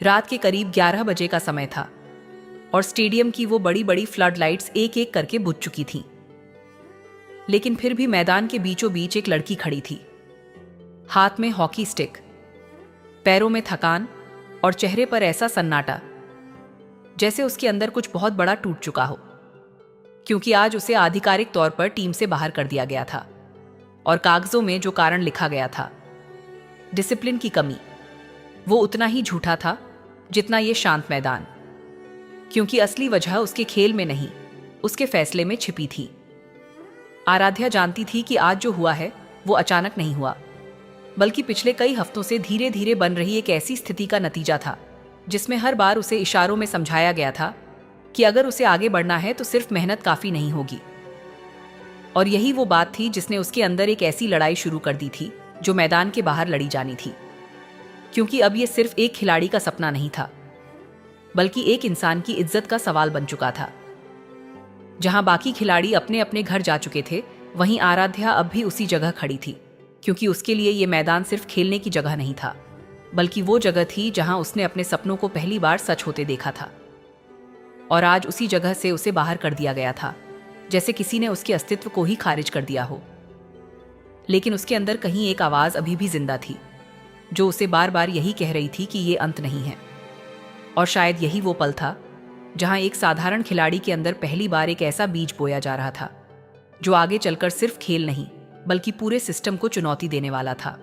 रात के करीब 11 बजे का समय था और स्टेडियम की वो बड़ी बड़ी फ्लड लाइट्स एक एक करके बुझ चुकी थीं। लेकिन फिर भी मैदान के बीचों बीच एक लड़की खड़ी थी, हाथ में हॉकी स्टिक, पैरों में थकान और चेहरे पर ऐसा सन्नाटा जैसे उसके अंदर कुछ बहुत बड़ा टूट चुका हो, क्योंकि आज उसे आधिकारिक तौर पर टीम से बाहर कर दिया गया था और कागजों में जो कारण लिखा गया था, डिसिप्लिन की कमी, वो उतना ही झूठा था जितना ये शांत मैदान, क्योंकि असली वजह उसके खेल में नहीं, उसके फैसले में छिपी थी। आराध्या जानती थी कि आज जो हुआ है वो अचानक नहीं हुआ, बल्कि पिछले कई हफ्तों से धीरे धीरे बन रही एक ऐसी स्थिति का नतीजा था जिसमें हर बार उसे इशारों में समझाया गया था कि अगर उसे आगे बढ़ना है तो सिर्फ मेहनत काफी नहीं होगी। और यही वो बात थी जिसने उसके अंदर एक ऐसी लड़ाई शुरू कर दी थी जो मैदान के बाहर लड़ी जानी थी, क्योंकि अब ये सिर्फ एक खिलाड़ी का सपना नहीं था, बल्कि एक इंसान की इज्जत का सवाल बन चुका था। जहां बाकी खिलाड़ी अपने अपने घर जा चुके थे, वहीं आराध्या अब भी उसी जगह खड़ी थी, क्योंकि उसके लिए ये मैदान सिर्फ खेलने की जगह नहीं था, बल्कि वो जगह थी जहां उसने अपने सपनों को पहली बार सच होते देखा था। और आज उसी जगह से उसे बाहर कर दिया गया था, जैसे किसी ने उसके अस्तित्व को ही खारिज कर दिया हो। लेकिन उसके अंदर कहीं एक आवाज अभी भी जिंदा थी, जो उसे बार बार यही कह रही थी कि ये अंत नहीं है। और शायद यही वो पल था जहां एक साधारण खिलाड़ी के अंदर पहली बार एक ऐसा बीज बोया जा रहा था जो आगे चलकर सिर्फ खेल नहीं, बल्कि पूरे सिस्टम को चुनौती देने वाला था।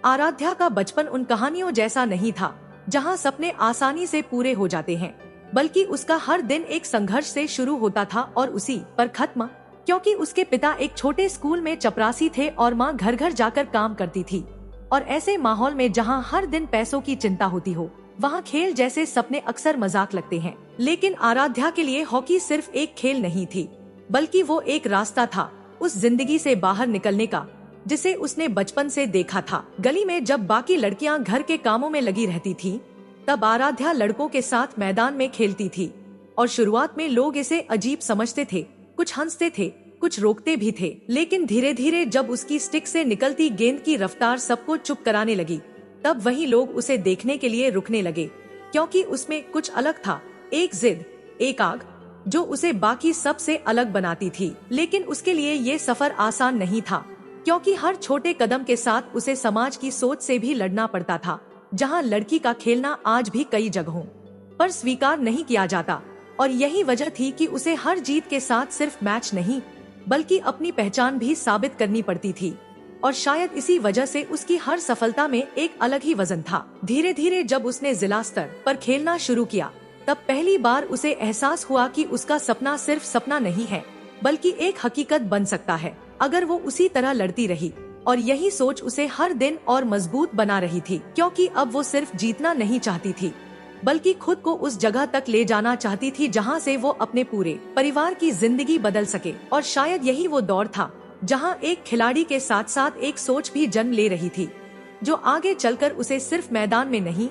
आराध्या का बचपन उन कहानियों जैसा नहीं था जहां सपने आसानी से पूरे हो जाते हैं, बल्कि उसका हर दिन एक संघर्ष से शुरू होता था और उसी पर खत्म, क्योंकि उसके पिता एक छोटे स्कूल में चपरासी थे और माँ घर घर जाकर काम करती थी। और ऐसे माहौल में जहां हर दिन पैसों की चिंता होती हो, वहां खेल जैसे सपने अक्सर मजाक लगते हैं। लेकिन आराध्या के लिए हॉकी सिर्फ एक खेल नहीं थी, बल्कि वो एक रास्ता था उस जिंदगी से बाहर निकलने का जिसे उसने बचपन से देखा था। गली में जब बाकी लड़कियां घर के कामों में लगी रहती थीं, तब आराध्या लड़कों के साथ मैदान में खेलती थी। और शुरुआत में लोग इसे अजीब समझते थे, कुछ हंसते थे, कुछ रोकते भी थे। लेकिन धीरे धीरे जब उसकी स्टिक से निकलती गेंद की रफ्तार सबको चुप कराने लगी, तब वही लोग उसे देखने के लिए रुकने लगे, क्योंकि उसमें कुछ अलग था, एक जिद, एक आग, जो उसे बाकी सब से अलग बनाती थी। लेकिन उसके लिए ये सफर आसान नहीं था, क्योंकि हर छोटे कदम के साथ उसे समाज की सोच से भी लड़ना पड़ता था, जहां लड़की का खेलना आज भी कई जगहों पर स्वीकार नहीं किया जाता। और यही वजह थी कि उसे हर जीत के साथ सिर्फ मैच नहीं, बल्कि अपनी पहचान भी साबित करनी पड़ती थी। और शायद इसी वजह से उसकी हर सफलता में एक अलग ही वजन था। धीरे धीरे जब उसने जिला स्तर पर खेलना शुरू किया, तब पहली बार उसे एहसास हुआ कि उसका सपना सिर्फ सपना नहीं है, बल्कि एक हकीकत बन सकता है अगर वो उसी तरह लड़ती रही। और यही सोच उसे हर दिन और मजबूत बना रही थी, क्योंकि अब वो सिर्फ जीतना नहीं चाहती थी, बल्कि खुद को उस जगह तक ले जाना चाहती थी जहां से वो अपने पूरे परिवार की जिंदगी बदल सके। और शायद यही वो दौर था जहां एक खिलाड़ी के साथ साथ एक सोच भी जन्म ले रही थी, जो आगे चलकर उसे सिर्फ मैदान में नहीं,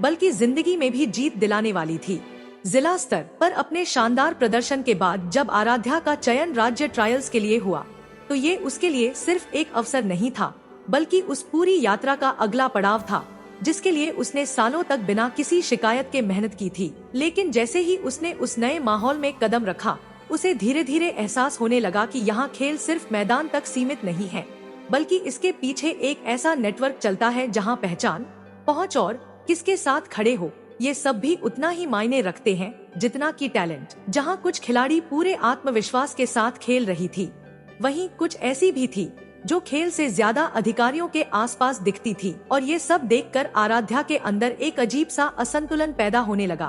बल्कि जिंदगी में भी जीत दिलाने वाली थी। जिला स्तर पर अपने शानदार प्रदर्शन के बाद जब आराध्या का चयन राज्य ट्रायल्स के लिए हुआ, तो ये उसके लिए सिर्फ एक अवसर नहीं था, बल्कि उस पूरी यात्रा का अगला पड़ाव था जिसके लिए उसने सालों तक बिना किसी शिकायत के मेहनत की थी। लेकिन जैसे ही उसने उस नए माहौल में कदम रखा, उसे धीरे धीरे एहसास होने लगा कि यहाँ खेल सिर्फ मैदान तक सीमित नहीं है, बल्कि इसके पीछे एक ऐसा नेटवर्क चलता है जहाँ पहचान, पहुँच और किसके साथ खड़े हो, ये सब भी उतना ही मायने रखते हैं जितना कि टैलेंट। जहाँ कुछ खिलाड़ी पूरे आत्मविश्वास के साथ खेल रही थी, वहीं कुछ ऐसी भी थी जो खेल से ज्यादा अधिकारियों के आसपास दिखती थी। और ये सब देखकर आराध्या के अंदर एक अजीब सा असंतुलन पैदा होने लगा,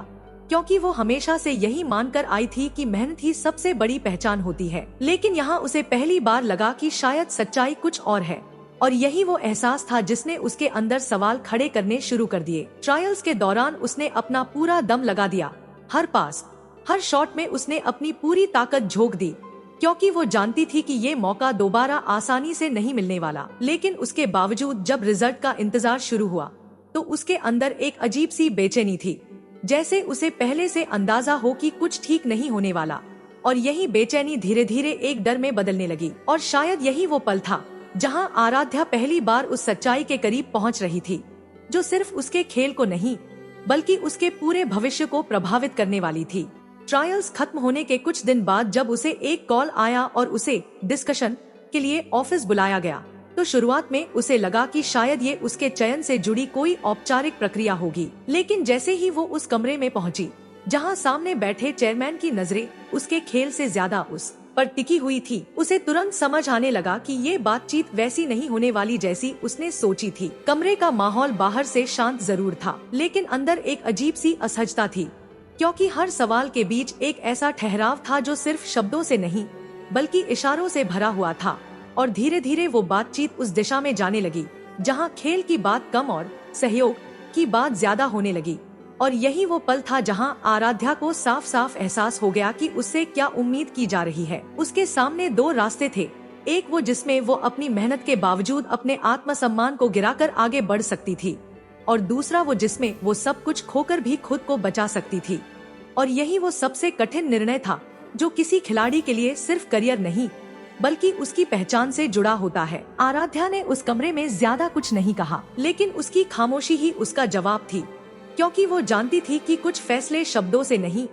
क्योंकि वो हमेशा से यही मानकर आई थी कि मेहनत ही सबसे बड़ी पहचान होती है। लेकिन यहाँ उसे पहली बार लगा कि शायद सच्चाई कुछ और है। और यही वो एहसास था जिसने उसके अंदर सवाल खड़े करने शुरू कर दिए। ट्रायल्स के दौरान उसने अपना पूरा दम लगा दिया, हर पास, हर शॉट में उसने अपनी पूरी ताकत झोंक दी, क्योंकि वो जानती थी कि ये मौका दोबारा आसानी से नहीं मिलने वाला। लेकिन उसके बावजूद जब रिजल्ट का इंतजार शुरू हुआ, तो उसके अंदर एक अजीब सी बेचैनी थी, जैसे उसे पहले से अंदाजा हो कि कुछ ठीक नहीं होने वाला। और यही बेचैनी धीरे धीरे एक डर में बदलने लगी। और शायद यही वो पल था जहां आराध्या पहली बार उस सच्चाई के करीब पहुंच रही थी, जो सिर्फ उसके खेल को नहीं, बल्कि उसके पूरे भविष्य को प्रभावित करने वाली थी। ट्रायल्स खत्म होने के कुछ दिन बाद जब उसे एक कॉल आया और उसे डिस्कशन के लिए ऑफिस बुलाया गया, तो शुरुआत में उसे लगा कि शायद ये उसके चयन से जुड़ी कोई औपचारिक प्रक्रिया होगी। लेकिन जैसे ही वो उस कमरे में पहुंची, जहां सामने बैठे चेयरमैन की नजरें उसके खेल से ज्यादा उस पर टिकी हुई थी, उसे तुरंत समझ आने लगा कि ये बातचीत वैसी नहीं होने वाली जैसी उसने सोची थी। कमरे का माहौल बाहर से शांत जरूर था, लेकिन अंदर एक अजीब सी असहजता थी, क्योंकि हर सवाल के बीच एक ऐसा ठहराव था जो सिर्फ शब्दों से नहीं बल्कि इशारों से भरा हुआ था। और धीरे धीरे वो बातचीत उस दिशा में जाने लगी जहां खेल की बात कम और सहयोग की बात ज्यादा होने लगी। और यही वो पल था जहां आराध्या को साफ साफ एहसास हो गया कि उससे क्या उम्मीद की जा रही है। उसके सामने दो रास्ते थे, एक वो जिसमें वो अपनी मेहनत के बावजूद अपने आत्मसम्मान को गिराकर आगे बढ़ सकती थी, और दूसरा वो जिसमें वो सब कुछ खोकर भी खुद को बचा सकती थी। और यही वो सबसे कठिन निर्णय था जो किसी खिलाड़ी के लिए सिर्फ करियर नहीं बल्कि उसकी पहचान से जुड़ा होता है। आराध्या ने उस कमरे में ज्यादा कुछ नहीं कहा, लेकिन उसकी खामोशी ही उसका जवाब थी, क्योंकि वो जानती थी कि कुछ फैसले शब्दों से नहीं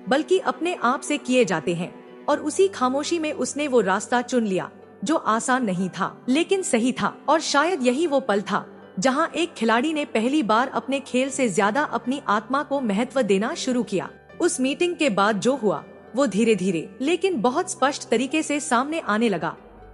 बल्कि अपने आप से किए जाते हैं। और उसी खामोशी में उसने वो रास्ता चुन लिया जो आसान नहीं था लेकिन सही था। और शायद यही वो पल था जहां एक खिलाड़ी ने पहली बार अपने खेल से ज्यादा अपनी आत्मा को महत्व देना शुरू किया। उस मीटिंग के बाद जो हुआ वो धीरे धीरे लेकिन बहुत स्पष्ट तरीके से सामने आने लगा,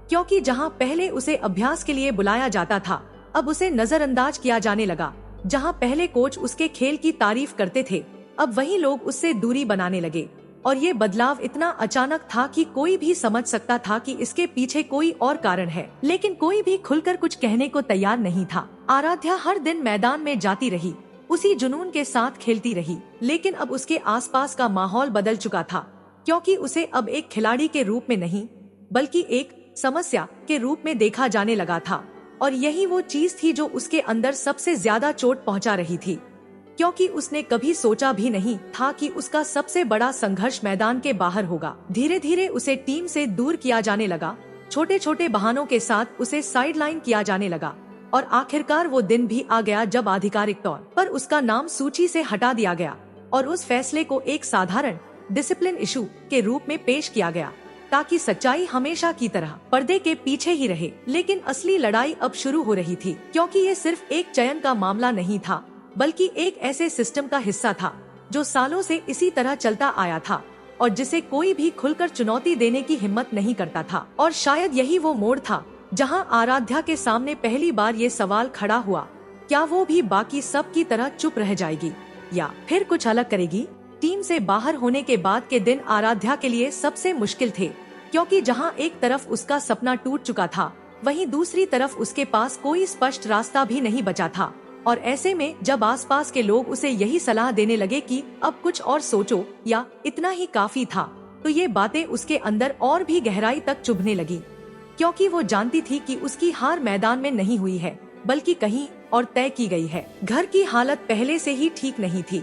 क्योंकि जहां पहले उसे अभ्यास के लिए बुलाया जाता था, अब उसे नजरअंदाज किया जाने लगा। जहां पहले कोच उसके खेल की तारीफ करते थे, अब वही लोग उससे दूरी बनाने लगे। और ये बदलाव इतना अचानक था कि कोई भी समझ सकता था कि इसके पीछे कोई और कारण है, लेकिन कोई भी खुलकर कुछ कहने को तैयार नहीं था। आराध्या हर दिन मैदान में जाती रही, उसी जुनून के साथ खेलती रही, लेकिन अब उसके आसपास का माहौल बदल चुका था, क्योंकि उसे अब एक खिलाड़ी के रूप में नहीं बल्कि एक समस्या के रूप में देखा जाने लगा था। और यही वो चीज थी जो उसके अंदर सबसे ज्यादा चोट पहुंचा रही थी, क्योंकि उसने कभी सोचा भी नहीं था कि उसका सबसे बड़ा संघर्ष मैदान के बाहर होगा। धीरे धीरे उसे टीम से दूर किया जाने लगा, छोटे छोटे बहानों के साथ उसे साइडलाइन किया जाने लगा। और आखिरकार वो दिन भी आ गया जब आधिकारिक तौर पर उसका नाम सूची से हटा दिया गया और उस फैसले को एक साधारण डिसिप्लिन इशू के रूप में पेश किया गया, ताकि सच्चाई हमेशा की तरह पर्दे के पीछे ही रहे। लेकिन असली लड़ाई अब शुरू हो रही थी, क्योंकि ये सिर्फ एक चयन का मामला नहीं था बल्कि एक ऐसे सिस्टम का हिस्सा था जो सालों से इसी तरह चलता आया था और जिसे कोई भी खुलकर चुनौती देने की हिम्मत नहीं करता था। और शायद यही वो मोड़ था जहां आराध्या के सामने पहली बार ये सवाल खड़ा हुआ, क्या वो भी बाकी सब की तरह चुप रह जाएगी या फिर कुछ अलग करेगी। टीम से बाहर होने के बाद के दिन आराध्या के लिए सबसे मुश्किल थे, क्योंकि जहां एक तरफ उसका सपना टूट चुका था, वहीं दूसरी तरफ उसके पास कोई स्पष्ट रास्ता भी नहीं बचा था। और ऐसे में जब आसपास के लोग उसे यही सलाह देने लगे कि अब कुछ और सोचो या इतना ही काफी था, तो ये बातें उसके अंदर और भी गहराई तक चुभने लगी, क्योंकि वो जानती थी कि उसकी हार मैदान में नहीं हुई है बल्कि कहीं और तय की गई है। घर की हालत पहले से ही ठीक नहीं थी,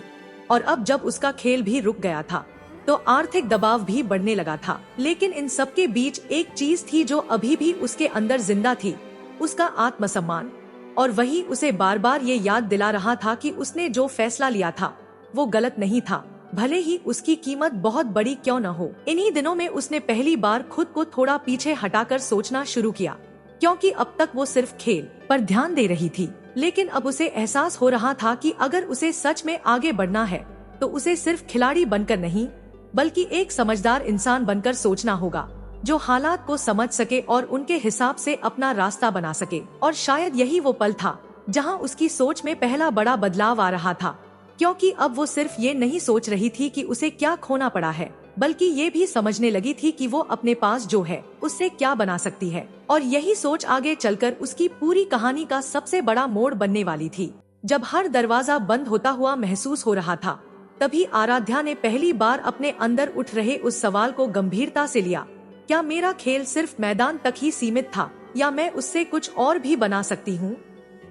और अब जब उसका खेल भी रुक गया था तो आर्थिक दबाव भी बढ़ने लगा था। लेकिन इन सब के बीच एक चीज थी जो अभी भी उसके अंदर जिंदा थी, उसका आत्मसम्मान। और वही उसे बार बार ये याद दिला रहा था कि उसने जो फैसला लिया था वो गलत नहीं था, भले ही उसकी कीमत बहुत बड़ी क्यों न हो। इन्हीं दिनों में उसने पहली बार खुद को थोड़ा पीछे हटाकर सोचना शुरू किया, क्योंकि अब तक वो सिर्फ खेल पर ध्यान दे रही थी। लेकिन अब उसे एहसास हो रहा था कि अगर उसे सच में आगे बढ़ना है तो उसे सिर्फ खिलाड़ी बनकर नहीं बल्कि एक समझदार इंसान बनकर सोचना होगा, जो हालात को समझ सके और उनके हिसाब से अपना रास्ता बना सके। और शायद यही वो पल था जहां उसकी सोच में पहला बड़ा बदलाव आ रहा था, क्योंकि अब वो सिर्फ ये नहीं सोच रही थी कि उसे क्या खोना पड़ा है, बल्कि ये भी समझने लगी थी कि वो अपने पास जो है उससे क्या बना सकती है। और यही सोच आगे चलकर उसकी पूरी कहानी का सबसे बड़ा मोड़ बनने वाली थी। जब हर दरवाजा बंद होता हुआ महसूस हो रहा था, तभी आराध्या ने पहली बार अपने अंदर उठ रहे उस सवाल को गंभीरता से लिया, क्या मेरा खेल सिर्फ मैदान तक ही सीमित था या मैं उससे कुछ और भी बना सकती हूँ।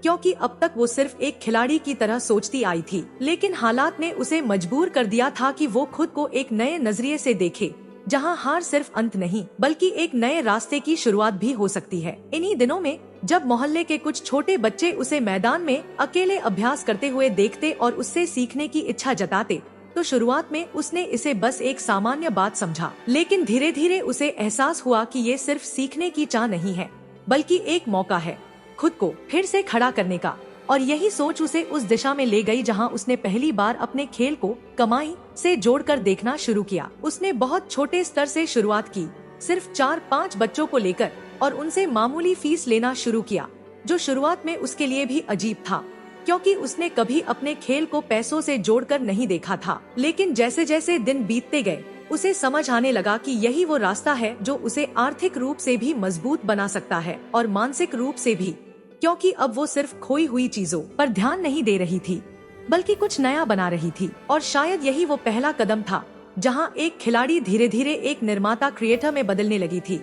क्योंकि अब तक वो सिर्फ एक खिलाड़ी की तरह सोचती आई थी, लेकिन हालात ने उसे मजबूर कर दिया था कि वो खुद को एक नए नजरिए से देखे, जहां हार सिर्फ अंत नहीं बल्कि एक नए रास्ते की शुरुआत भी हो सकती है। इन्हीं दिनों में जब मोहल्ले के कुछ छोटे बच्चे उसे मैदान में अकेले अभ्यास करते हुए देखते और उससे सीखने की इच्छा जताते, तो शुरुआत में उसने इसे बस एक सामान्य बात समझा। लेकिन धीरे धीरे उसे एहसास हुआ कि ये सिर्फ सीखने की चाह नहीं है, बल्कि एक मौका है खुद को फिर से खड़ा करने का। और यही सोच उसे उस दिशा में ले गई जहां उसने पहली बार अपने खेल को कमाई से जोड़कर देखना शुरू किया। उसने बहुत छोटे स्तर से शुरुआत की, सिर्फ 4-5 बच्चों को लेकर, और उनसे मामूली फीस लेना शुरू किया, जो शुरुआत में उसके लिए भी अजीब था, क्योंकि उसने कभी अपने खेल को पैसों से जोड़कर नहीं देखा था। लेकिन जैसे जैसे दिन बीतते गए, उसे समझ आने लगा कि यही वो रास्ता है जो उसे आर्थिक रूप से भी मजबूत बना सकता है और मानसिक रूप से भी, क्योंकि अब वो सिर्फ खोई हुई चीजों पर ध्यान नहीं दे रही थी, बल्कि कुछ नया बना रही थी। और शायद यही वो पहला कदम था जहां एक खिलाड़ी धीरे धीरे एक निर्माता क्रिएटर में बदलने लगी थी,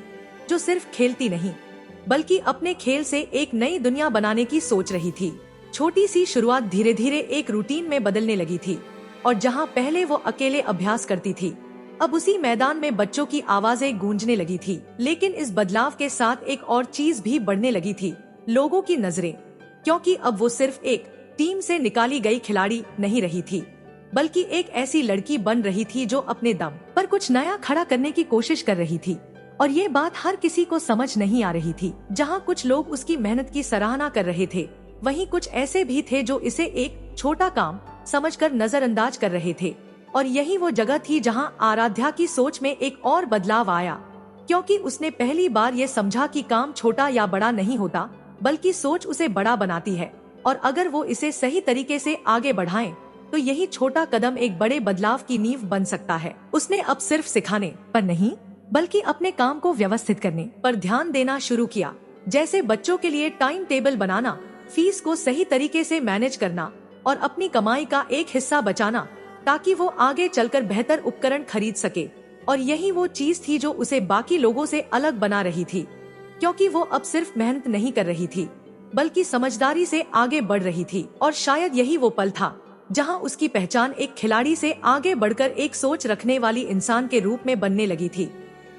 जो सिर्फ खेलती नहीं, बल्कि अपने खेल से एक नई दुनिया बनाने की सोच रही थी। छोटी सी शुरुआत धीरे धीरे एक रूटीन में बदलने लगी थी, और जहां पहले वो अकेले अभ्यास करती थी, अब उसी मैदान में बच्चों की आवाजें गूंजने लगी थी। लेकिन इस बदलाव के साथ एक और चीज भी बढ़ने लगी थी, लोगों की नजरें, क्योंकि अब वो सिर्फ एक टीम से निकाली गई खिलाड़ी नहीं रही थी, बल्कि एक ऐसी लड़की बन रही थी जो अपने दम पर कुछ नया खड़ा करने की कोशिश कर रही थी। और ये बात हर किसी को समझ नहीं आ रही थी। जहाँ कुछ लोग उसकी मेहनत की सराहना कर रहे थे, वहीं कुछ ऐसे भी थे जो इसे एक छोटा काम समझकर नजरअंदाज कर रहे थे। और यही वो जगह थी जहाँ आराध्या की सोच में एक और बदलाव आया, क्योंकि उसने पहली बार ये समझा कि काम छोटा या बड़ा नहीं होता, बल्कि सोच उसे बड़ा बनाती है। और अगर वो इसे सही तरीके से आगे बढ़ाएं, तो यही छोटा कदम एक बड़े बदलाव की नींव बन सकता है। उसने अब सिर्फ सिखाने पर नहीं, बल्कि अपने काम को व्यवस्थित करने पर ध्यान देना शुरू किया, जैसे बच्चों के लिए टाइम टेबल बनाना, फीस को सही तरीके से मैनेज करना और अपनी कमाई का एक हिस्सा बचाना, ताकि वो आगे चलकर बेहतर उपकरण खरीद सके। और यही वो चीज थी जो उसे बाकी लोगों से अलग बना रही थी, क्योंकि वो अब सिर्फ मेहनत नहीं कर रही थी, बल्कि समझदारी से आगे बढ़ रही थी। और शायद यही वो पल था जहां उसकी पहचान एक खिलाड़ी से आगे बढ़कर एक सोच रखने वाली इंसान के रूप में बनने लगी थी,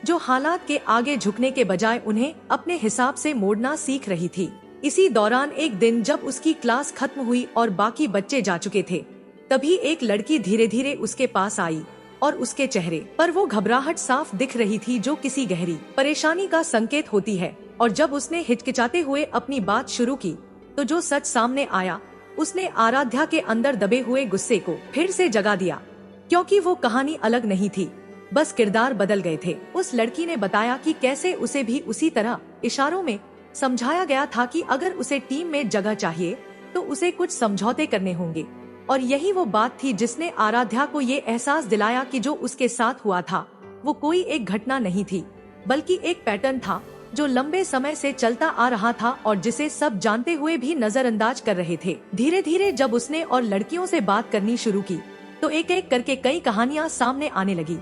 जो हालात के आगे झुकने के बजाय उन्हें अपने हिसाब से मोड़ना सीख रही थी। इसी दौरान एक दिन जब उसकी क्लास खत्म हुई और बाकी बच्चे जा चुके थे, तभी एक लड़की धीरे धीरे उसके पास आई और उसके चेहरे पर वो घबराहट साफ दिख रही थी, जो किसी गहरी परेशानी का संकेत होती है। और जब उसने हिचकिचाते हुए अपनी बात शुरू की, तो जो सच सामने आया, उसने आराध्या के अंदर दबे हुए गुस्से को फिर से जगा दिया, क्योंकि वो कहानी अलग नहीं थी, बस किरदार बदल गए थे। उस लड़की ने बताया कि कैसे उसे भी उसी तरह इशारों में समझाया गया था कि अगर उसे टीम में जगह चाहिए तो उसे कुछ समझौते करने होंगे। और यही वो बात थी जिसने आराध्या को ये एहसास दिलाया कि जो उसके साथ हुआ था वो कोई एक घटना नहीं थी, बल्कि एक पैटर्न था जो लंबे समय से चलता आ रहा था और जिसे सब जानते हुए भी नजरअंदाज कर रहे थे। धीरे धीरे जब उसने और लड़कियों से बात करनी शुरू की, तो एक एक करके कई कहानियां सामने आने लगी,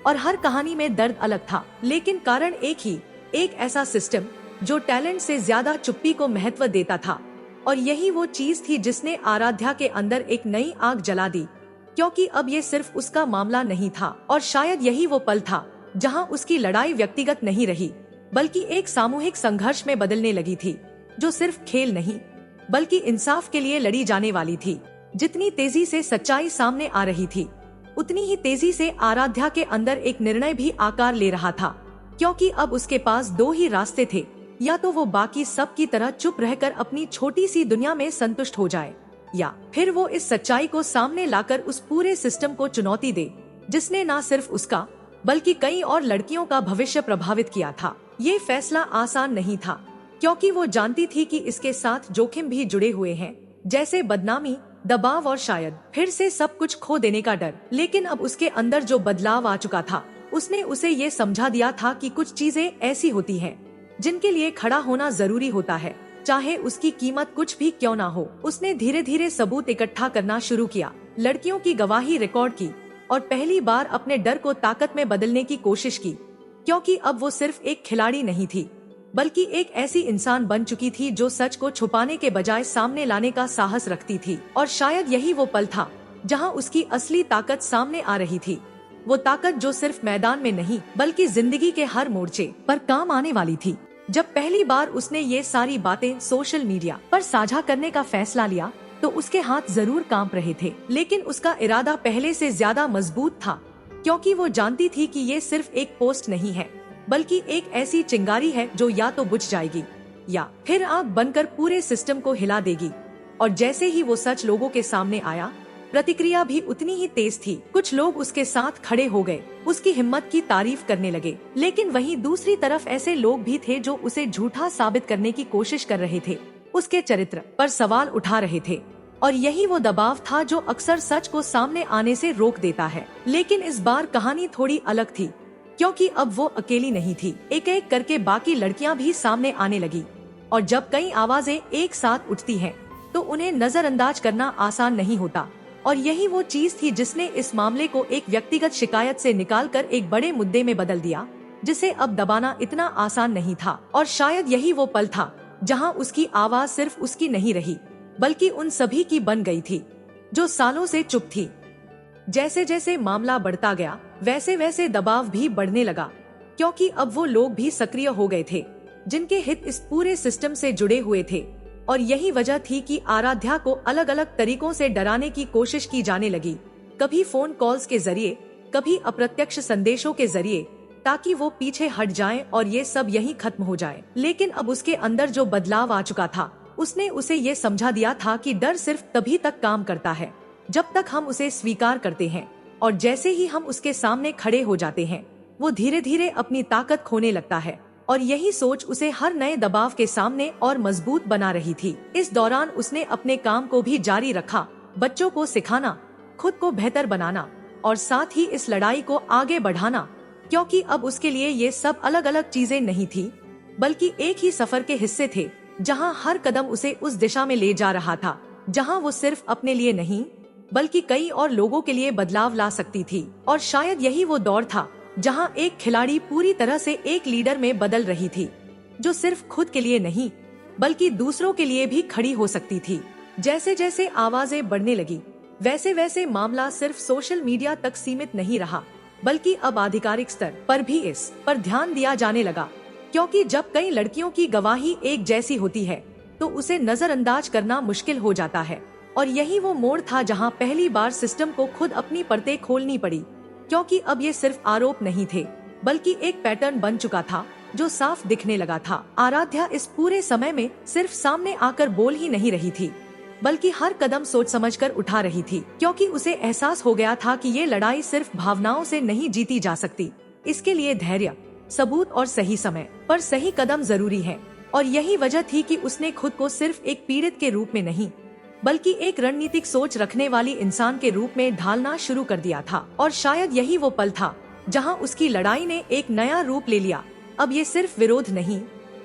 और हर कहानी में दर्द अलग था, लेकिन कारण एक ही, एक ऐसा सिस्टम जो टैलेंट से ज्यादा चुप्पी को महत्व देता था। और यही वो चीज थी जिसने आराध्या के अंदर एक नई आग जला दी, क्योंकि अब ये सिर्फ उसका मामला नहीं था। और शायद यही वो पल था जहां उसकी लड़ाई व्यक्तिगत नहीं रही, बल्कि एक सामूहिक संघर्ष में बदलने लगी थी, जो सिर्फ खेल नहीं, बल्कि इंसाफ के लिए लड़ी जाने वाली थी। जितनी तेजी से सच्चाई सामने आ रही थी, उतनी ही तेजी से आराध्या के अंदर एक निर्णय भी आकार ले रहा था, क्योंकि अब उसके पास दो ही रास्ते थे, या तो वो बाकी सब की तरह चुप रहकर अपनी छोटी सी दुनिया में संतुष्ट हो जाए, या फिर वो इस सच्चाई को सामने लाकर उस पूरे सिस्टम को चुनौती दे जिसने न सिर्फ उसका बल्कि कई और लड़कियों का भविष्य प्रभावित किया था। ये फैसला आसान नहीं था, क्योंकि वो जानती थी कि इसके साथ जोखिम भी जुड़े हुए हैं, जैसे बदनामी, दबाव और शायद फिर से सब कुछ खो देने का डर। लेकिन अब उसके अंदर जो बदलाव आ चुका था, उसने उसे ये समझा दिया था कि कुछ चीजें ऐसी होती हैं जिनके लिए खड़ा होना जरूरी होता है, चाहे उसकी कीमत कुछ भी क्यों ना हो। उसने धीरे धीरे सबूत इकट्ठा करना शुरू किया, लड़कियों की गवाही रिकॉर्ड की, और पहली बार अपने डर को ताकत में बदलने की कोशिश की, क्योंकि अब वो सिर्फ एक खिलाड़ी नहीं थी, बल्कि एक ऐसी इंसान बन चुकी थी जो सच को छुपाने के बजाय सामने लाने का साहस रखती थी। और शायद यही वो पल था जहां उसकी असली ताकत सामने आ रही थी, वो ताकत जो सिर्फ मैदान में नहीं, बल्कि जिंदगी के हर मोर्चे पर काम आने वाली थी। जब पहली बार उसने ये सारी बातें सोशल मीडिया पर साझा करने का फैसला लिया तो उसके हाथ जरूर कांप रहे थे, लेकिन उसका इरादा पहले से ज्यादा मजबूत था, क्योंकि वो जानती थी कि ये सिर्फ एक पोस्ट नहीं है, बल्कि एक ऐसी चिंगारी है जो या तो बुझ जाएगी या फिर आग बनकर पूरे सिस्टम को हिला देगी। और जैसे ही वो सच लोगों के सामने आया, प्रतिक्रिया भी उतनी ही तेज थी। कुछ लोग उसके साथ खड़े हो गए, उसकी हिम्मत की तारीफ करने लगे, लेकिन वहीं दूसरी तरफ ऐसे लोग भी थे जो उसे झूठा साबित करने की कोशिश कर रहे थे, उसके चरित्र पर सवाल उठा रहे थे। और यही वो दबाव था जो अक्सर सच को सामने आने से रोक देता है। लेकिन इस बार कहानी थोड़ी अलग थी, क्योंकि अब वो अकेली नहीं थी। एक एक करके बाकी लड़कियां भी सामने आने लगी, और जब कई आवाजें एक साथ उठती हैं, तो उन्हें नजरअंदाज करना आसान नहीं होता। और यही वो चीज थी जिसने इस मामले को एक व्यक्तिगत शिकायत से निकालकर एक बड़े मुद्दे में बदल दिया, जिसे अब दबाना इतना आसान नहीं था। और शायद यही वो पल था जहां उसकी आवाज सिर्फ उसकी नहीं रही, बल्कि उन सभी की बन गई थी जो सालों से चुप थी। जैसे जैसे मामला बढ़ता गया, वैसे वैसे दबाव भी बढ़ने लगा, क्योंकि अब वो लोग भी सक्रिय हो गए थे जिनके हित इस पूरे सिस्टम से जुड़े हुए थे। और यही वजह थी कि आराध्या को अलग अलग तरीकों से डराने की कोशिश की जाने लगी, कभी फोन कॉल्स के जरिए, कभी अप्रत्यक्ष संदेशों के जरिए, ताकि वो पीछे हट जाए और ये सब यहीं खत्म हो जाए। लेकिन अब उसके अंदर जो बदलाव आ चुका था, उसने उसे ये समझा दिया था कि डर सिर्फ तभी तक काम करता है जब तक हम उसे स्वीकार करते हैं, और जैसे ही हम उसके सामने खड़े हो जाते हैं, वो धीरे धीरे अपनी ताकत खोने लगता है। और यही सोच उसे हर नए दबाव के सामने और मजबूत बना रही थी। इस दौरान उसने अपने काम को भी जारी रखा, बच्चों को सिखाना, खुद को बेहतर बनाना, और साथ ही इस लड़ाई को आगे बढ़ाना, क्योंकि अब उसके लिए ये सब अलग अलग चीजें नहीं थी, बल्कि एक ही सफर के हिस्से थे, जहां हर कदम उसे उस दिशा में ले जा रहा था जहां वो सिर्फ अपने लिए नहीं, बल्कि कई और लोगों के लिए बदलाव ला सकती थी। और शायद यही वो दौर था जहां एक खिलाड़ी पूरी तरह से एक लीडर में बदल रही थी, जो सिर्फ खुद के लिए नहीं, बल्कि दूसरों के लिए भी खड़ी हो सकती थी। जैसे जैसे आवाजें बढ़ने लगी, वैसे वैसे मामला सिर्फ सोशल मीडिया तक सीमित नहीं रहा, बल्कि अब आधिकारिक स्तर पर भी इस पर ध्यान दिया जाने लगा, क्योंकि जब कई लड़कियों की गवाही एक जैसी होती है, तो उसे नजरअंदाज करना मुश्किल हो जाता है। और यही वो मोड़ था जहां पहली बार सिस्टम को खुद अपनी परतें खोलनी पड़ी, क्योंकि अब ये सिर्फ आरोप नहीं थे, बल्कि एक पैटर्न बन चुका था जो साफ दिखने लगा था। आराध्या इस पूरे समय में सिर्फ सामने आकर बोल ही नहीं रही थी, बल्कि हर कदम सोच समझकर उठा रही थी, क्योंकि उसे एहसास हो गया था कि ये लड़ाई सिर्फ भावनाओं से नहीं जीती जा सकती। इसके लिए धैर्य, सबूत और सही समय पर सही कदम जरूरी है। और यही वजह थी कि उसने खुद को सिर्फ एक पीड़ित के रूप में नहीं, बल्कि एक रणनीतिक सोच रखने वाली इंसान के रूप में ढालना शुरू कर दिया था। और शायद यही वो पल था जहां उसकी लड़ाई ने एक नया रूप ले लिया। अब ये सिर्फ विरोध नहीं,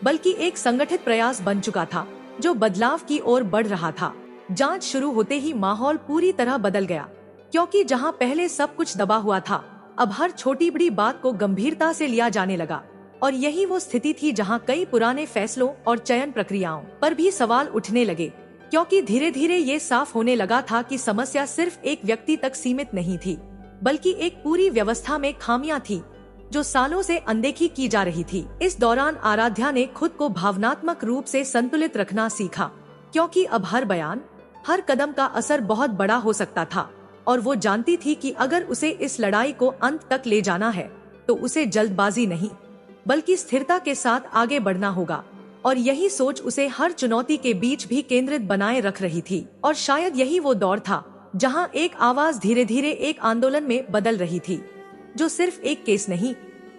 बल्कि एक संगठित प्रयास बन चुका था जो बदलाव की ओर बढ़ रहा था। जांच शुरू होते ही माहौल पूरी तरह बदल गया, क्योंकि जहां पहले सब कुछ दबा हुआ था, अब हर छोटी बड़ी बात को गंभीरता से लिया जाने लगा। और यही वो स्थिति थी जहां कई पुराने फैसलों और चयन प्रक्रियाओं पर भी सवाल उठने लगे, क्योंकि धीरे धीरे ये साफ होने लगा था कि समस्या सिर्फ एक व्यक्ति तक सीमित नहीं थी, बल्कि एक पूरी व्यवस्था में खामियां थी जो सालों से अनदेखी की जा रही थी। इस दौरान आराध्या ने खुद को भावनात्मक रूप से संतुलित रखना सीखा, क्योंकि अब हर बयान, हर कदम का असर बहुत बड़ा हो सकता था। और वो जानती थी कि अगर उसे इस लड़ाई को अंत तक ले जाना है, तो उसे जल्दबाजी नहीं, बल्कि स्थिरता के साथ आगे बढ़ना होगा। और यही सोच उसे हर चुनौती के बीच भी केंद्रित बनाए रख रही थी। और शायद यही वो दौर था जहां एक आवाज धीरे धीरे एक आंदोलन में बदल रही थी, जो सिर्फ एक केस नहीं,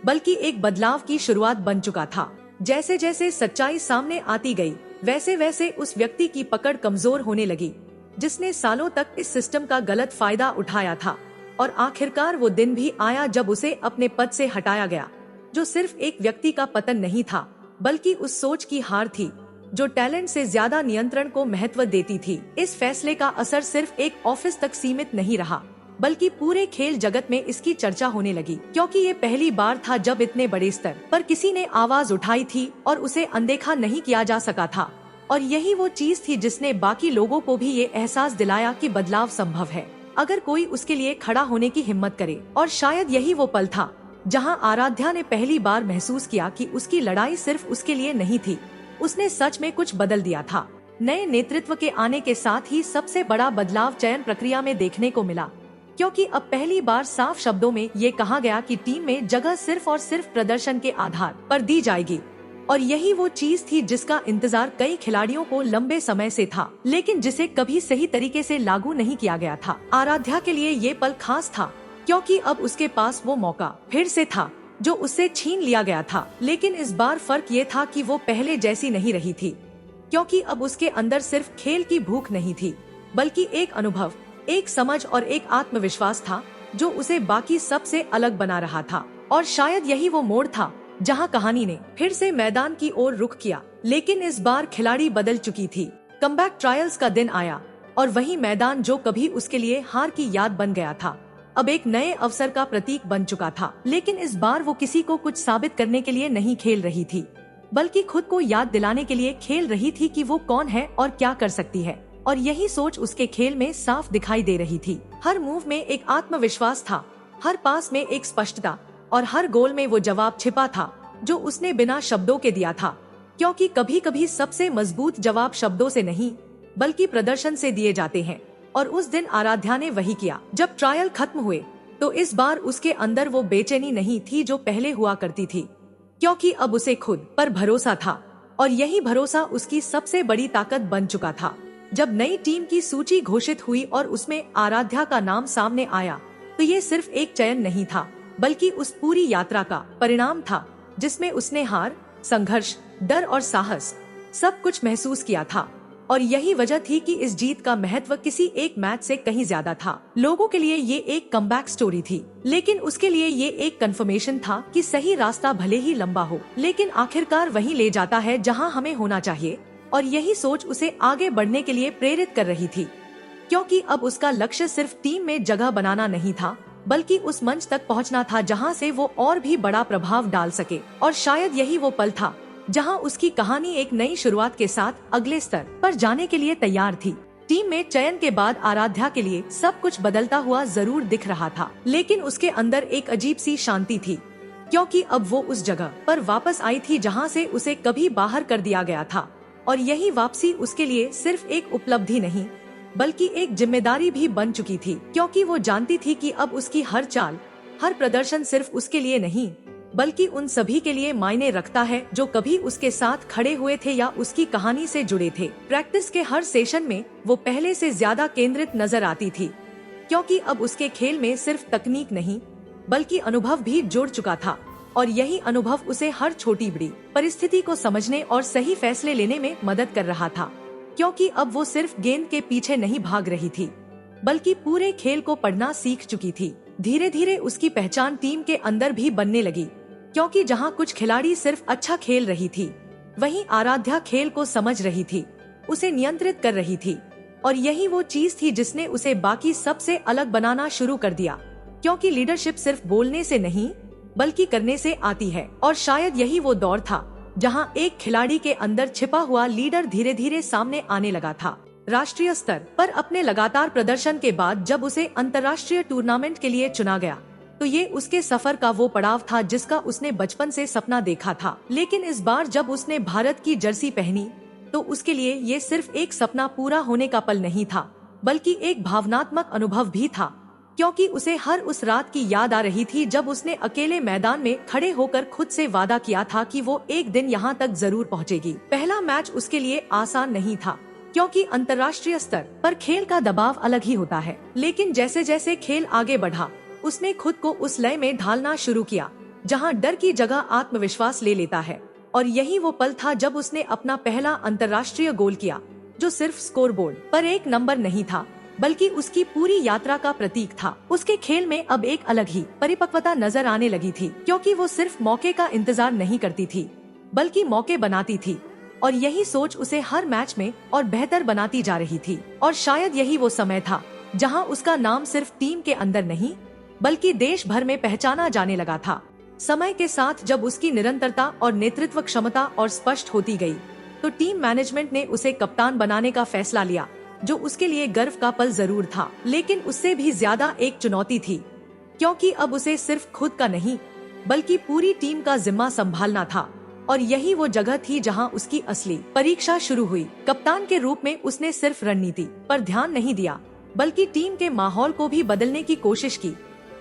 बल्कि एक बदलाव की शुरुआत बन चुका था। जैसे जैसे सच्चाई सामने आती गई, वैसे वैसे उस व्यक्ति की पकड़ कमजोर होने लगी जिसने सालों तक इस सिस्टम का गलत फायदा उठाया था। और आखिरकार वो दिन भी आया जब उसे अपने पद से हटाया गया, जो सिर्फ एक व्यक्ति का पतन नहीं था, बल्कि उस सोच की हार थी जो टैलेंट से ज्यादा नियंत्रण को महत्व देती थी। इस फैसले का असर सिर्फ एक ऑफिस तक सीमित नहीं रहा, बल्कि पूरे खेल जगत में इसकी चर्चा होने लगी, क्योंकि ये पहली बार था जब इतने बड़े स्तर पर किसी ने आवाज उठाई थी और उसे अनदेखा नहीं किया जा सका था। और यही वो चीज थी जिसने बाकी लोगों को भी ये एहसास दिलाया कि बदलाव संभव है, अगर कोई उसके लिए खड़ा होने की हिम्मत करे। और शायद यही वो पल था जहां आराध्या ने पहली बार महसूस किया कि उसकी लड़ाई सिर्फ उसके लिए नहीं थी, उसने सच में कुछ बदल दिया था। नए नेतृत्व के आने के साथ ही सबसे बड़ा बदलाव चयन प्रक्रिया में देखने को मिला, क्योंकि अब पहली बार साफ शब्दों में ये कहा गया कि टीम में जगह सिर्फ और सिर्फ प्रदर्शन के आधार पर दी जाएगी। और यही वो चीज थी जिसका इंतजार कई खिलाड़ियों को लंबे समय से था, लेकिन जिसे कभी सही तरीके से लागू नहीं किया गया था। आराध्या के लिए ये पल खास था, क्योंकि अब उसके पास वो मौका फिर से था जो उससे छीन लिया गया था। लेकिन इस बार फर्क ये था कि वो पहले जैसी नहीं रही थी, क्योंकि अब उसके अंदर सिर्फ खेल की भूख नहीं थी, बल्कि एक अनुभव, एक समझ और एक आत्मविश्वास था जो उसे बाकी सब से अलग बना रहा था। और शायद यही वो मोड़ था जहां कहानी ने फिर से मैदान की ओर रुख किया। लेकिन इस बार खिलाड़ी बदल चुकी थी। कमबैक ट्रायल्स का दिन आया और वही मैदान जो कभी उसके लिए हार की याद बन गया था, अब एक नए अवसर का प्रतीक बन चुका था। लेकिन इस बार वो किसी को कुछ साबित करने के लिए नहीं खेल रही थी, बल्कि खुद को याद दिलाने के लिए खेल रही थी कि वो कौन है और क्या कर सकती है। और यही सोच उसके खेल में साफ दिखाई दे रही थी। हर मूव में एक आत्मविश्वास था, हर पास में एक स्पष्टता, और हर गोल में वो जवाब छिपा था जो उसने बिना शब्दों के दिया था। क्योंकि कभी कभी सबसे मजबूत जवाब शब्दों से नहीं, बल्कि प्रदर्शन से दिए जाते हैं। और उस दिन आराध्या ने वही किया। जब ट्रायल खत्म हुए तो इस बार उसके अंदर वो बेचैनी नहीं थी जो पहले हुआ करती थी, क्योंकि अब उसे खुद पर भरोसा था, और यही भरोसा उसकी सबसे बड़ी ताकत बन चुका था। जब नई टीम की सूची घोषित हुई और उसमें आराध्या का नाम सामने आया, तो ये सिर्फ एक चयन नहीं था, बल्कि उस पूरी यात्रा का परिणाम था जिसमें उसने हार, संघर्ष, डर और साहस सब कुछ महसूस किया था। और यही वजह थी कि इस जीत का महत्व किसी एक मैच से कहीं ज्यादा था। लोगों के लिए ये एक कमबैक स्टोरी थी, लेकिन उसके लिए ये एक कंफर्मेशन था कि सही रास्ता भले ही लंबा हो, लेकिन आखिरकार वहीं ले जाता है जहां हमें होना चाहिए। और यही सोच उसे आगे बढ़ने के लिए प्रेरित कर रही थी, क्योंकि अब उसका लक्ष्य सिर्फ टीम में जगह बनाना नहीं था, बल्कि उस मंच तक पहुंचना था जहां से वो और भी बड़ा प्रभाव डाल सके। और शायद यही वो पल था जहां उसकी कहानी एक नई शुरुआत के साथ अगले स्तर पर जाने के लिए तैयार थी। टीम में चयन के बाद आराध्या के लिए सब कुछ बदलता हुआ जरूर दिख रहा था, लेकिन उसके अंदर एक अजीब सी शांति थी, क्योंकि अब वो उस जगह पर वापस आई थी जहां से उसे कभी बाहर कर दिया गया था। और यही वापसी उसके लिए सिर्फ एक उपलब्धि नहीं, बल्कि एक जिम्मेदारी भी बन चुकी थी, क्योंकि वो जानती थी कि अब उसकी हर चाल, हर प्रदर्शन सिर्फ उसके लिए नहीं, बल्कि उन सभी के लिए मायने रखता है जो कभी उसके साथ खड़े हुए थे या उसकी कहानी से जुड़े थे। प्रैक्टिस के हर सेशन में वो पहले से ज्यादा केंद्रित नजर आती थी, क्योंकि अब उसके खेल में सिर्फ तकनीक नहीं, बल्कि अनुभव भी जुड़ चुका था। और यही अनुभव उसे हर छोटी बड़ी परिस्थिति को समझने और सही फैसले लेने में मदद कर रहा था, क्योंकि अब वो सिर्फ गेंद के पीछे नहीं भाग रही थी, बल्कि पूरे खेल को पढ़ना सीख चुकी थी। धीरे धीरे उसकी पहचान टीम के अंदर भी बनने लगी, क्योंकि जहां कुछ खिलाड़ी सिर्फ अच्छा खेल रही थी, वहीं आराध्या खेल को समझ रही थी, उसे नियंत्रित कर रही थी। और यही वो चीज थी जिसने उसे बाकी सबसे अलग बनाना शुरू कर दिया, क्योंकि लीडरशिप सिर्फ बोलने से नहीं, बल्कि करने से आती है। और शायद यही वो दौर था जहां एक खिलाड़ी के अंदर छिपा हुआ लीडर धीरे धीरे सामने आने लगा था। राष्ट्रीय स्तर पर अपने लगातार प्रदर्शन के बाद जब उसे अंतर्राष्ट्रीय टूर्नामेंट के लिए चुना गया, तो ये उसके सफर का वो पड़ाव था जिसका उसने बचपन से सपना देखा था। लेकिन इस बार जब उसने भारत की जर्सी पहनी, तो उसके लिए ये सिर्फ एक सपना पूरा होने का पल नहीं था, बल्कि एक भावनात्मक अनुभव भी था, क्योंकि उसे हर उस रात की याद आ रही थी जब उसने अकेले मैदान में खड़े होकर खुद से वादा किया था कि वो एक दिन यहाँ तक जरूर पहुँचेगी। पहला मैच उसके लिए आसान नहीं था, क्योंकि अंतर्राष्ट्रीय स्तर पर खेल का दबाव अलग ही होता है। लेकिन जैसे जैसे खेल आगे बढ़ा, उसने खुद को उस लय में ढालना शुरू किया जहां डर की जगह आत्मविश्वास ले लेता है। और यही वो पल था जब उसने अपना पहला अंतर्राष्ट्रीय गोल किया, जो सिर्फ स्कोरबोर्ड पर एक नंबर नहीं था, बल्कि उसकी पूरी यात्रा का प्रतीक था। उसके खेल में अब एक अलग ही परिपक्वता नजर आने लगी थी, क्योंकि वो सिर्फ मौके का इंतजार नहीं करती थी, बल्कि मौके बनाती थी। और यही सोच उसे हर मैच में और बेहतर बनाती जा रही थी। और शायद यही वो समय था जहां उसका नाम सिर्फ टीम के अंदर नहीं, बल्कि देश भर में पहचाना जाने लगा था। समय के साथ जब उसकी निरंतरता और नेतृत्व क्षमता और स्पष्ट होती गई, तो टीम मैनेजमेंट ने उसे कप्तान बनाने का फैसला लिया, जो उसके लिए गर्व का पल जरूर था, लेकिन उससे भी ज्यादा एक चुनौती थी, क्योंकि अब उसे सिर्फ खुद का नहीं, बल्कि पूरी टीम का जिम्मा संभालना था। और यही वो जगह थी जहां उसकी असली परीक्षा शुरू हुई। कप्तान के रूप में उसने सिर्फ रणनीति पर ध्यान नहीं दिया, बल्कि टीम के माहौल को भी बदलने की कोशिश की,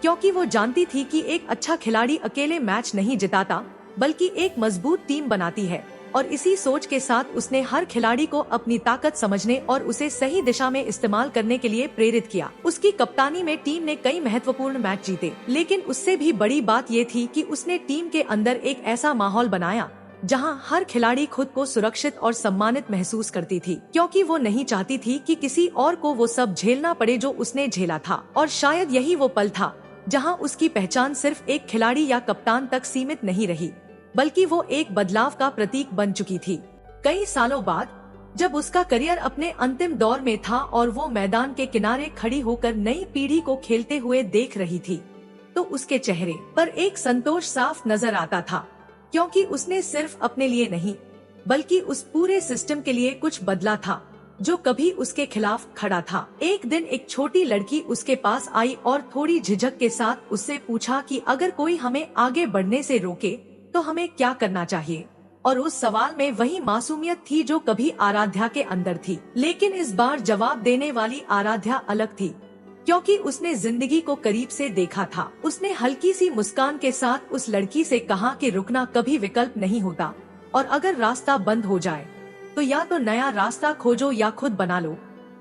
क्योंकि वो जानती थी कि एक अच्छा खिलाड़ी अकेले मैच नहीं जिताता, बल्कि एक मजबूत टीम बनाती है। और इसी सोच के साथ उसने हर खिलाड़ी को अपनी ताकत समझने और उसे सही दिशा में इस्तेमाल करने के लिए प्रेरित किया। उसकी कप्तानी में टीम ने कई महत्वपूर्ण मैच जीते, लेकिन उससे भी बड़ी बात ये थी कि उसने टीम के अंदर एक ऐसा माहौल बनाया जहां हर खिलाड़ी खुद को सुरक्षित और सम्मानित महसूस करती थी, क्योंकि वो नहीं चाहती थी कि किसी और को वो सब झेलना पड़े जो उसने झेला था। और शायद यही वो पल था जहां उसकी पहचान सिर्फ एक खिलाड़ी या कप्तान तक सीमित नहीं रही, बल्कि वो एक बदलाव का प्रतीक बन चुकी थी। कई सालों बाद जब उसका करियर अपने अंतिम दौर में था और वो मैदान के किनारे खड़ी होकर नई पीढ़ी को खेलते हुए देख रही थी, तो उसके चेहरे पर एक संतोष साफ नजर आता था, क्योंकि उसने सिर्फ अपने लिए नहीं, बल्कि उस पूरे सिस्टम के लिए कुछ बदला था जो कभी उसके खिलाफ खड़ा था। एक दिन एक छोटी लड़की उसके पास आई और थोड़ी झिझक के साथ उससे पूछा कि अगर कोई हमें आगे बढ़ने से रोके तो हमें क्या करना चाहिए। और उस सवाल में वही मासूमियत थी जो कभी आराध्या के अंदर थी। लेकिन इस बार जवाब देने वाली आराध्या अलग थी, क्योंकि उसने जिंदगी को करीब से देखा था। उसने हल्की सी मुस्कान के साथ उस लड़की से कहा कि रुकना कभी विकल्प नहीं होता, और अगर रास्ता बंद हो जाए तो या तो नया रास्ता खोजो या खुद बना लो,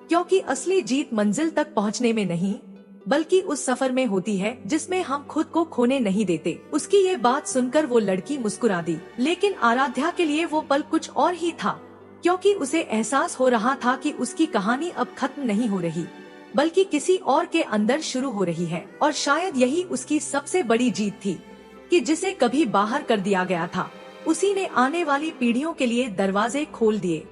क्योंकि असली जीत मंजिल तक पहुंचने में नहीं, बल्कि उस सफर में होती है जिसमें हम खुद को खोने नहीं देते। उसकी ये बात सुनकर वो लड़की मुस्कुरा दी, लेकिन आराध्या के लिए वो पल कुछ और ही था, क्योंकि उसे एहसास हो रहा था कि उसकी कहानी अब खत्म नहीं हो रही, बल्कि किसी और के अंदर शुरू हो रही है। और शायद यही उसकी सबसे बड़ी जीत थी कि जिसे कभी बाहर कर दिया गया था, उसी ने आने वाली पीढ़ियों के लिए दरवाजे खोल दिए।